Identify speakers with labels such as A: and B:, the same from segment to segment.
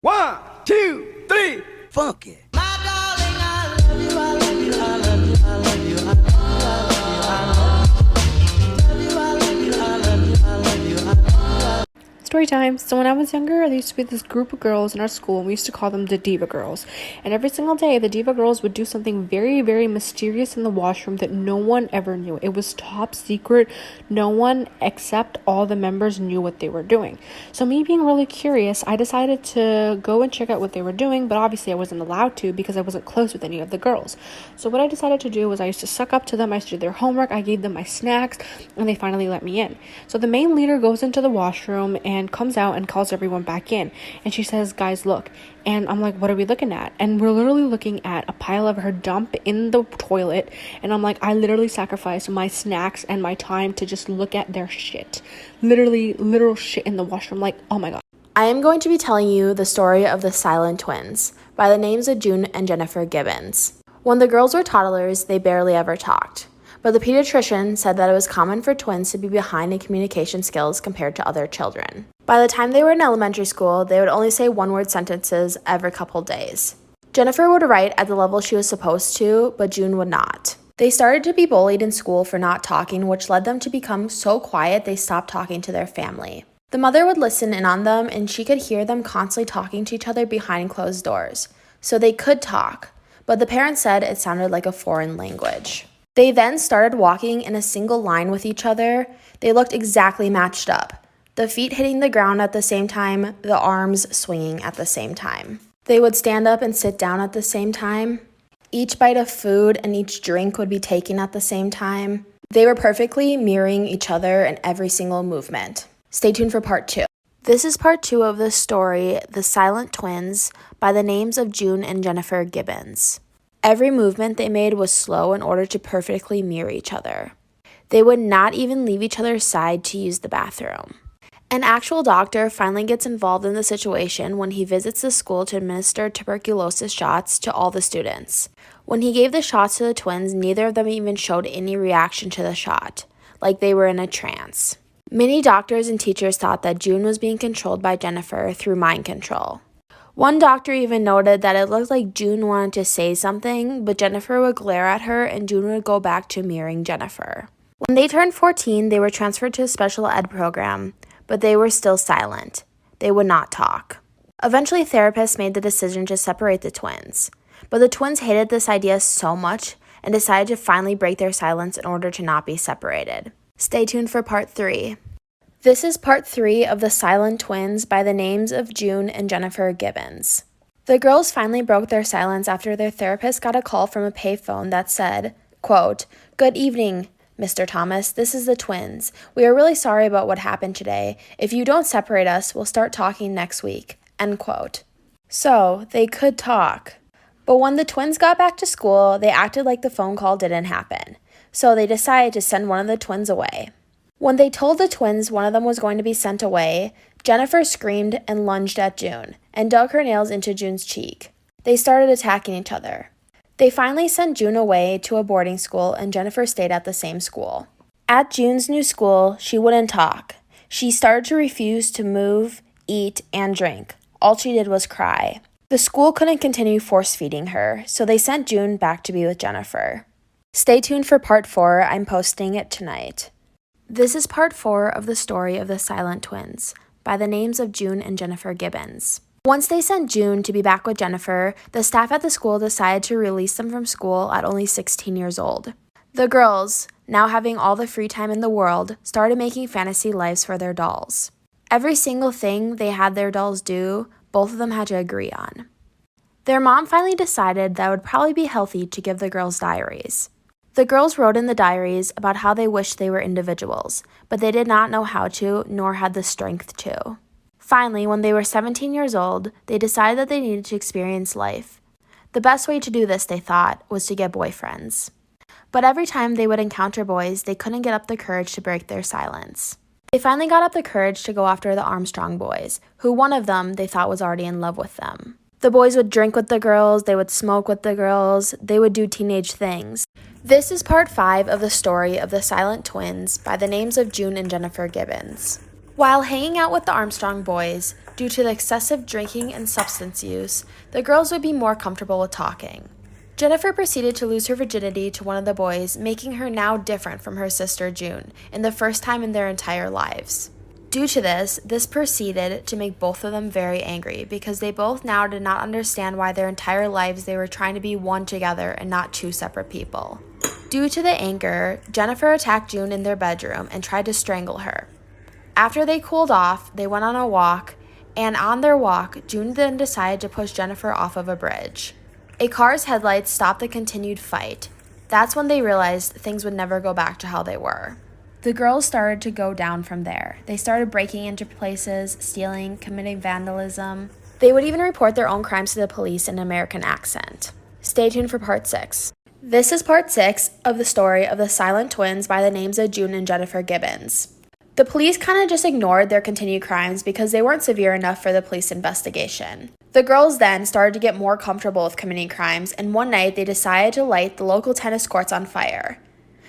A: 1, 2, 3, funky.
B: Storytimes. So when I was younger, there used to be this group of girls in our school, and we used to call them the Diva girls. And every single day, the Diva girls would do something very, very mysterious in the washroom that no one ever knew. It was top secret. No one except all the members knew what they were doing. So me being really curious, I decided to go and check out what they were doing, but obviously I wasn't allowed to because I wasn't close with any of the girls. So what I decided to do was I used to suck up to them. I used to do their homework. I gave them my snacks, and they finally let me in. So the main leader goes into the washroom and comes out and calls everyone back in, and she says, guys, look. And I'm like, what are we looking at? And we're literally looking at a pile of her dump in the toilet, and I'm like, I literally sacrificed my snacks and my time to just look at their shit. Literal shit in the washroom. Like, oh my god.
C: I am going to be telling you the story of the Silent Twins by the names of June and Jennifer Gibbons. When the girls were toddlers, they barely ever talked. But the pediatrician said that it was common for twins to be behind in communication skills compared to other children. By the time they were in elementary school, they would only say one-word sentences every couple days. Jennifer would write at the level she was supposed to, but June would not. They started to be bullied in school for not talking, which led them to become so quiet they stopped talking to their family. The mother would listen in on them, and she could hear them constantly talking to each other behind closed doors. So they could talk, but the parents said it sounded like a foreign language. They then started walking in a single line with each other. They looked exactly matched up. The feet hitting the ground at the same time, the arms swinging at the same time. They would stand up and sit down at the same time. Each bite of food and each drink would be taken at the same time. They were perfectly mirroring each other in every single movement. Stay tuned for part 2. This is part 2 of the story, The Silent Twins, by the names of June and Jennifer Gibbons. Every movement they made was slow in order to perfectly mirror each other. They would not even leave each other's side to use the bathroom. An actual doctor finally gets involved in the situation when he visits the school to administer tuberculosis shots to all the students. When he gave the shots to the twins, neither of them even showed any reaction to the shot, like they were in a trance. Many doctors and teachers thought that June was being controlled by Jennifer through mind control. One doctor even noted that it looked like June wanted to say something, but Jennifer would glare at her and June would go back to mirroring Jennifer. When they turned 14, they were transferred to a special ed program, but they were still silent. They would not talk. Eventually, therapists made the decision to separate the twins, but the twins hated this idea so much and decided to finally break their silence in order to not be separated. Stay tuned for part 3. This is part 3 of The Silent Twins by the names of June and Jennifer Gibbons. The girls finally broke their silence after their therapist got a call from a payphone that said, quote, "Good evening, Mr. Thomas, this is the twins. We are really sorry about what happened today. If you don't separate us, we'll start talking next week." End quote. So, they could talk. But when the twins got back to school, they acted like the phone call didn't happen. So they decided to send one of the twins away. When they told the twins one of them was going to be sent away, Jennifer screamed and lunged at June and dug her nails into June's cheek. They started attacking each other. They finally sent June away to a boarding school, and Jennifer stayed at the same school. At June's new school, she wouldn't talk. She started to refuse to move, eat, and drink. All she did was cry. The school couldn't continue force-feeding her, so they sent June back to be with Jennifer. Stay tuned for part 4. I'm posting it tonight. This is part 4 of the story of the Silent Twins by the names of June and Jennifer Gibbons. Once they sent June to be back with Jennifer, the staff at the school decided to release them from school at only 16 years old. The girls, now having all the free time in the world, started making fantasy lives for their dolls. Every single thing they had their dolls do, both of them had to agree on. Their mom finally decided that it would probably be healthy to give the girls diaries. The girls wrote in the diaries about how they wished they were individuals, but they did not know how to, nor had the strength to. Finally, when they were 17 years old, they decided that they needed to experience life. The best way to do this, they thought, was to get boyfriends. But every time they would encounter boys, they couldn't get up the courage to break their silence. They finally got up the courage to go after the Armstrong boys, who one of them they thought was already in love with them. The boys would drink with the girls, they would smoke with the girls, they would do teenage things. This is part 5 of the story of the Silent Twins by the names of June and Jennifer Gibbons. While hanging out with the Armstrong boys, due to the excessive drinking and substance use, the girls would be more comfortable with talking. Jennifer proceeded to lose her virginity to one of the boys, making her now different from her sister June, in the first time in their entire lives. Due to this proceeded to make both of them very angry because they both now did not understand why their entire lives they were trying to be one together and not two separate people. Due to the anger, Jennifer attacked June in their bedroom and tried to strangle her. After they cooled off, they went on a walk, and on their walk, June then decided to push Jennifer off of a bridge. A car's headlights stopped the continued fight. That's when they realized things would never go back to how they were. The girls started to go down from there. They started breaking into places, stealing, committing vandalism. They would even report their own crimes to the police in an American accent. Stay tuned for part 6. This is part 6 of the story of the silent twins by the names of June and Jennifer Gibbons. The police kind of just ignored their continued crimes because they weren't severe enough for the police investigation. The girls then started to get more comfortable with committing crimes, and one night they decided to light the local tennis courts on fire.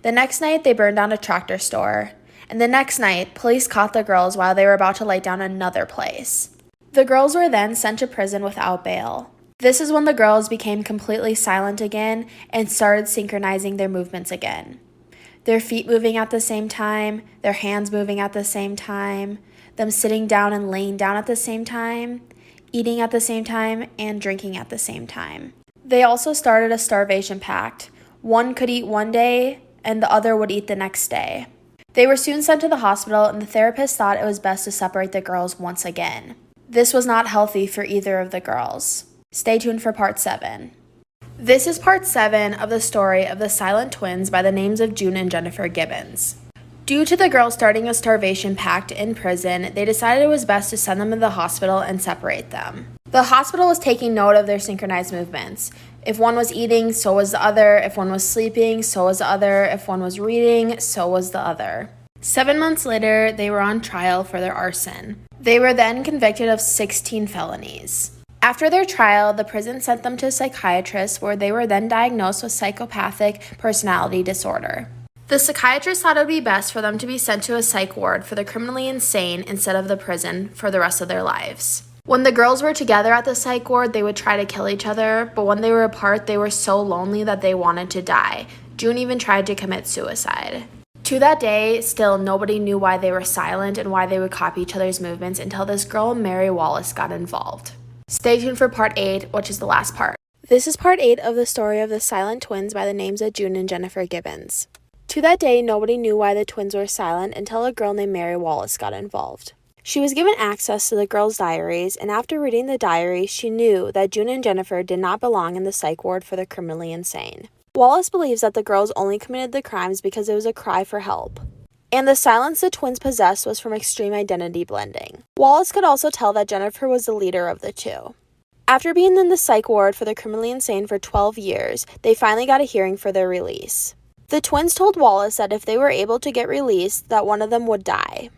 C: The next night, they burned down a tractor store. And the next night, police caught the girls while they were about to light down another place. The girls were then sent to prison without bail. This is when the girls became completely silent again and started synchronizing their movements again. Their feet moving at the same time, their hands moving at the same time, them sitting down and laying down at the same time, eating at the same time, and drinking at the same time. They also started a starvation pact. One could eat one day, and the other would eat the next day. They were soon sent to the hospital, and the therapist thought it was best to separate the girls once again. This was not healthy for either of the girls. Stay tuned for part 7. This is part 7 of the story of the silent twins by the names of June and Jennifer Gibbons. Due to the girls starting a starvation pact in prison, they decided it was best to send them to the hospital and separate them. The hospital was taking note of their synchronized movements. If one was eating, so was the other. If one was sleeping, so was the other. If one was reading, so was the other. 7 months later, they were on trial for their arson. They were then convicted of 16 felonies. After their trial, the prison sent them to a psychiatrist where they were then diagnosed with psychopathic personality disorder. The psychiatrist thought it would be best for them to be sent to a psych ward for the criminally insane instead of the prison for the rest of their lives. When the girls were together at the psych ward, they would try to kill each other, but when they were apart, they were so lonely that they wanted to die. June even tried to commit suicide. To that day, still nobody knew why they were silent and why they would copy each other's movements until this girl, Mary Wallace, got involved. Stay tuned for part 8, which is the last part. This is part 8 of the story of the silent twins by the names of June and Jennifer Gibbons. To that day, nobody knew why the twins were silent until a girl named Mary Wallace got involved. She was given access to the girls' diaries, and after reading the diaries, she knew that June and Jennifer did not belong in the psych ward for the criminally insane. Wallace believes that the girls only committed the crimes because it was a cry for help. And the silence the twins possessed was from extreme identity blending. Wallace could also tell that Jennifer was the leader of the two. After being in the psych ward for the criminally insane for 12 years, they finally got a hearing for their release. The twins told Wallace that if they were able to get released, that one of them would die.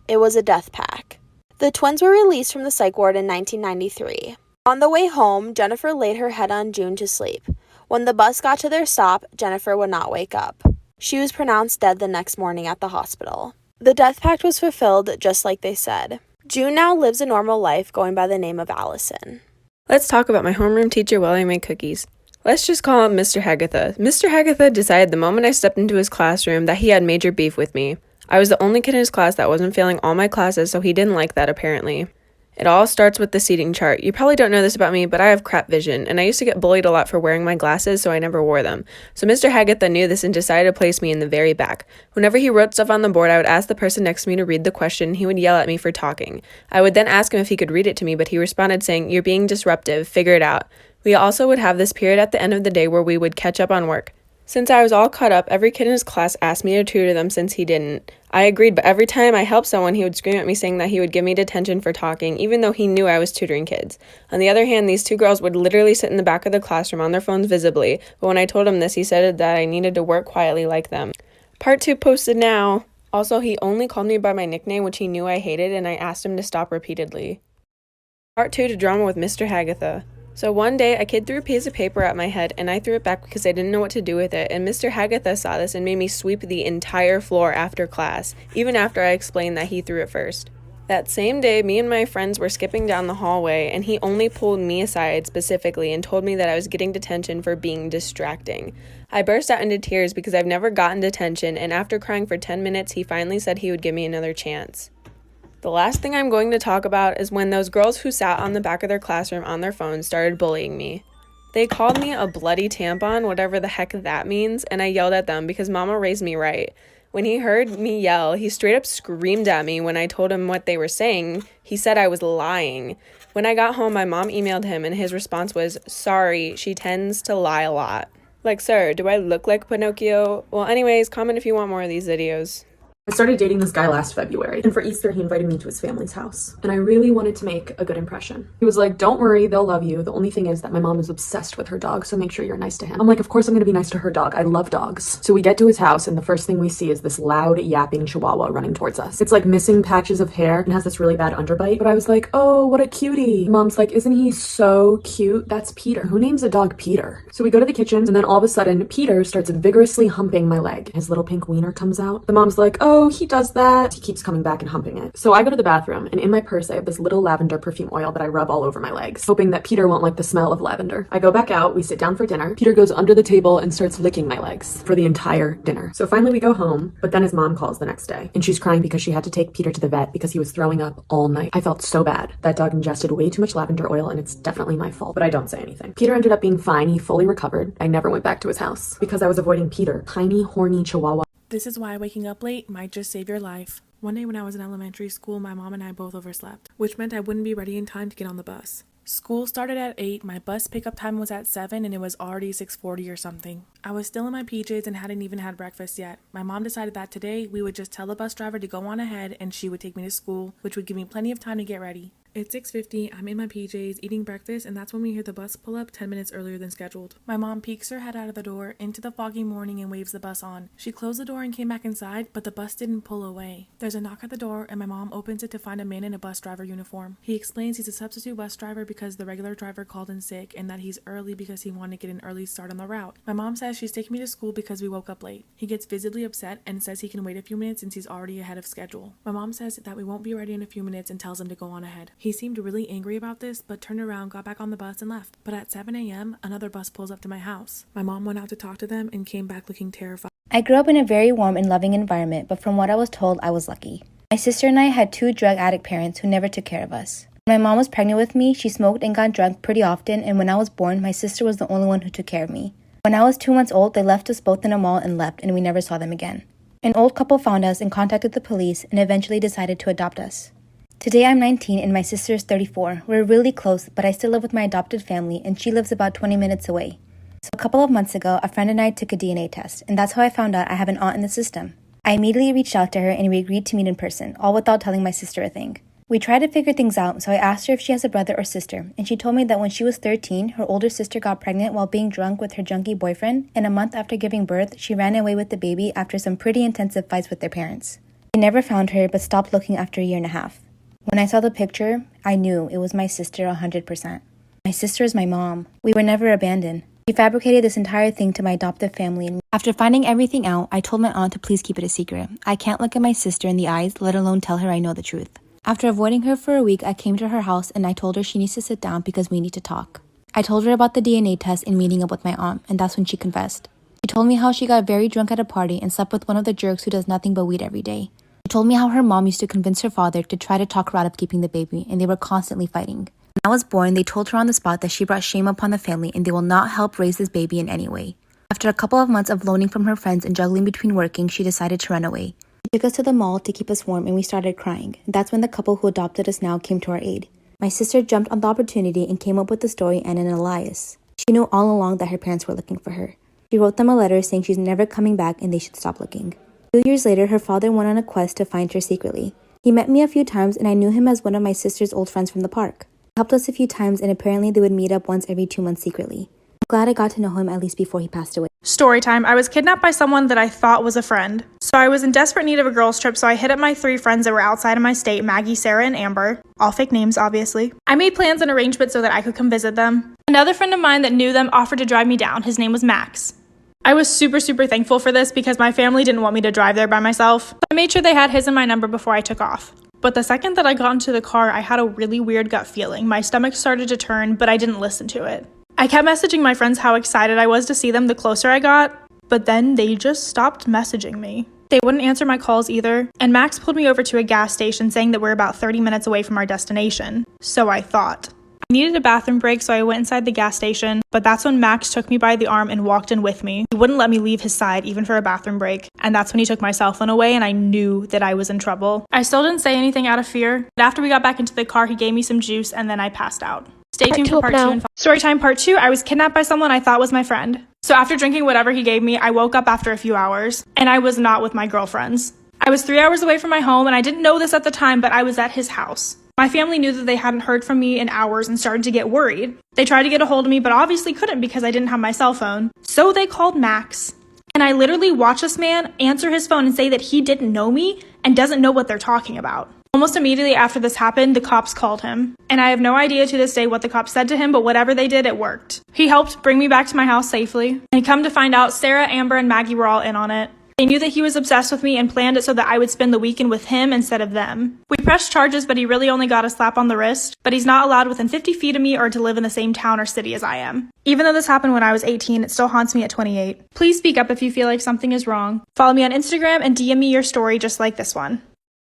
C: It was a death pact. The twins were released from the psych ward in 1993. On the way home, Jennifer laid her head on June to sleep. When the bus got to their stop, Jennifer would not wake up. She was pronounced dead the next morning at the hospital. The death pact was fulfilled just like they said. June now lives a normal life going by the name of Allison.
D: Let's talk about my homeroom teacher while I make cookies. Let's just call him Mr. Hagatha. Mr. Hagatha decided the moment I stepped into his classroom that he had major beef with me. I was the only kid in his class that wasn't failing all my classes, so he didn't like that apparently. It all starts with the seating chart. You probably don't know this about me, but I have crap vision, and I used to get bullied a lot for wearing my glasses, so I never wore them. So Mr. Hagatha knew this and decided to place me in the very back. Whenever he wrote stuff on the board, I would ask the person next to me to read the question, and he would yell at me for talking. I would then ask him if he could read it to me, but he responded saying, "You're being disruptive, figure it out." We also would have this period at the end of the day where we would catch up on work. Since I was all caught up, every kid in his class asked me to tutor them since he didn't. I agreed, but every time I helped someone, he would scream at me saying that he would give me detention for talking, even though he knew I was tutoring kids. On the other hand, these two girls would literally sit in the back of the classroom on their phones visibly, but when I told him this, he said that I needed to work quietly like them. Part 2 posted now. Also, he only called me by my nickname, which he knew I hated, and I asked him to stop repeatedly. Part 2 to drama with Mr. Hagatha. So one day, a kid threw a piece of paper at my head, and I threw it back because I didn't know what to do with it, and Mr. Hagatha saw this and made me sweep the entire floor after class, even after I explained that he threw it first. That same day, me and my friends were skipping down the hallway, and he only pulled me aside specifically and told me that I was getting detention for being distracting. I burst out into tears because I've never gotten detention, and after crying for 10 minutes, he finally said he would give me another chance. The last thing I'm going to talk about is when those girls who sat on the back of their classroom on their phones started bullying me. They called me a bloody tampon, whatever the heck that means, and I yelled at them because Mama raised me right. When he heard me yell, he straight up screamed at me when I told him what they were saying. He said I was lying. When I got home, my mom emailed him, and his response was, "Sorry, she tends to lie a lot." Like, sir, do I look like Pinocchio? Well, anyways, comment if you want more of these videos.
E: I started dating this guy last February, and for Easter he invited me to his family's house, and I really wanted to make a good impression. He was like, "Don't worry, they'll love you. The only thing is that my mom is obsessed with her dog, so make sure you're nice to him." I'm like, of course I'm gonna be nice to her dog. I love dogs. So we get to his house, and the first thing we see is this loud yapping chihuahua running towards us. It's like missing patches of hair and has this really bad underbite, but I was like, oh, what a cutie. Mom's like, "Isn't he so cute? That's Peter. Who names a dog Peter?" So we go to the kitchen, and then all of a sudden Peter starts vigorously humping my leg. His little pink wiener comes out. The mom's like, "Oh, he does that." He keeps coming back and humping it. So I go to the bathroom, and in my purse I have this little lavender perfume oil that I rub all over my legs, hoping that Peter won't like the smell of lavender. I go back out, we sit down for dinner. Peter goes under the table and starts licking my legs for the entire dinner. So finally we go home, but then his mom calls the next day, and she's crying because she had to take Peter to the vet because he was throwing up all night. I felt so bad. That dog ingested way too much lavender oil, and it's definitely my fault, but I don't say anything. Peter ended up being fine. He fully recovered. I never went back to his house because I was avoiding Peter, tiny, horny chihuahua.
F: This is why waking up late might just save your life. One day when I was in elementary school, my mom and I both overslept, which meant I wouldn't be ready in time to get on the bus. School started at 8, my bus pickup time was at 7, and it was already 6:40 or something. I was still in my PJs and hadn't even had breakfast yet. My mom decided that today we would just tell the bus driver to go on ahead and she would take me to school, which would give me plenty of time to get ready. It's 6:50, I'm in my PJs eating breakfast, and that's when we hear the bus pull up 10 minutes earlier than scheduled. My mom peeks her head out of the door into the foggy morning and waves the bus on. She closed the door and came back inside, but the bus didn't pull away. There's a knock at the door, and my mom opens it to find a man in a bus driver uniform. He explains he's a substitute bus driver because the regular driver called in sick, and that he's early because he wanted to get an early start on the route. My mom says she's taking me to school because we woke up late. He gets visibly upset and says he can wait a few minutes since he's already ahead of schedule. My mom says that we won't be ready in a few minutes and tells him to go on ahead. He seemed really angry about this, but turned around, got back on the bus, and left. But at 7 a.m., another bus pulls up to my house. My mom went out to talk to them and came back looking terrified.
G: I grew up in a very warm and loving environment, but from what I was told, I was lucky. My sister and I had 2 drug addict parents who never took care of us. When my mom was pregnant with me, she smoked and got drunk pretty often, and when I was born, my sister was the only one who took care of me. When I was 2 months old, they left us both in a mall and left, and we never saw them again. An old couple found us and contacted the police and eventually decided to adopt us. Today I'm 19 and my sister is 34. We're really close, but I still live with my adopted family and she lives about 20 minutes away. So a couple of months ago, a friend and I took a DNA test, and that's how I found out I have an aunt in the system. I immediately reached out to her and we agreed to meet in person, all without telling my sister a thing. We tried to figure things out, so I asked her if she has a brother or sister, and she told me that when she was 13, her older sister got pregnant while being drunk with her junkie boyfriend, and a month after giving birth, she ran away with the baby after some pretty intensive fights with their parents. They never found her, but stopped looking after a year and a half. When I saw the picture, I knew it was my sister 100%. My sister is my mom. We were never abandoned. She fabricated this entire thing to my adoptive family, and after finding everything out, I told my aunt to please keep it a secret. I can't look at my sister in the eyes, let alone tell her I know the truth. After avoiding her for a week, I came to her house and I told her she needs to sit down because we need to talk. I told her about the DNA test and meeting up with my aunt, and that's when she confessed. She told me how she got very drunk at a party and slept with one of the jerks who does nothing but weed every day. She told me how her mom used to convince her father to try to talk her out of keeping the baby, and they were constantly fighting. When I was born, they told her on the spot that she brought shame upon the family and they will not help raise this baby in any way. After a couple of months of loaning from her friends and juggling between working, she decided to run away. She took us to the mall to keep us warm and we started crying. That's when the couple who adopted us now came to our aid. My sister jumped on the opportunity and came up with the story and an alias. She knew all along that her parents were looking for her. She wrote them a letter saying she's never coming back and they should stop looking. 2 years later, her father went on a quest to find her secretly. He met me a few times and I knew him as one of my sister's old friends from the park. He helped us a few times and apparently they would meet up once every 2 months secretly. I'm glad I got to know him at least before he passed away.
H: Storytime. I was kidnapped by someone that I thought was a friend. So I was in desperate need of a girls trip, so I hit up my 3 friends that were outside of my state, Maggie, Sarah, and Amber. All fake names, obviously. I made plans and arrangements so that I could come visit them. Another friend of mine that knew them offered to drive me down. His name was Max. I was super thankful for this because my family didn't want me to drive there by myself. I made sure they had his and my number before I took off. But the second that I got into the car, I had a really weird gut feeling. My stomach started to turn, but I didn't listen to it. I kept messaging my friends how excited I was to see them the closer I got, but then they just stopped messaging me. They wouldn't answer my calls either, and Max pulled me over to a gas station saying that we're about 30 minutes away from our destination. So I thought. I needed a bathroom break, so I went inside the gas station, but that's when Max took me by the arm and walked in with me. He wouldn't let me leave his side even for a bathroom break, and that's when he took my cell phone away and I knew that I was in trouble. I still didn't say anything out of fear, but after we got back into the car, he gave me some juice and then I passed out. Stay tuned for part 2 and Storytime part 2. I was kidnapped by someone I thought was my friend. So after drinking whatever he gave me, I woke up after a few hours, and I was not with my girlfriends. I was 3 hours away from my home, and I didn't know this at the time, but I was at his house. My family knew that they hadn't heard from me in hours and started to get worried. They tried to get a hold of me, but obviously couldn't because I didn't have my cell phone. So they called Max. And I literally watched this man answer his phone and say that he didn't know me and doesn't know what they're talking about. Almost immediately after this happened, the cops called him. And I have no idea to this day what the cops said to him, but whatever they did, it worked. He helped bring me back to my house safely. And come to find out, Sarah, Amber, and Maggie were all in on it. They knew that he was obsessed with me and planned it so that I would spend the weekend with him instead of them. We pressed charges, but he really only got a slap on the wrist, but he's not allowed within 50 feet of me or to live in the same town or city as I am. Even though this happened when I was 18, it still haunts me at 28. Please speak up if you feel like something is wrong. Follow me on Instagram and DM me your story just like this one.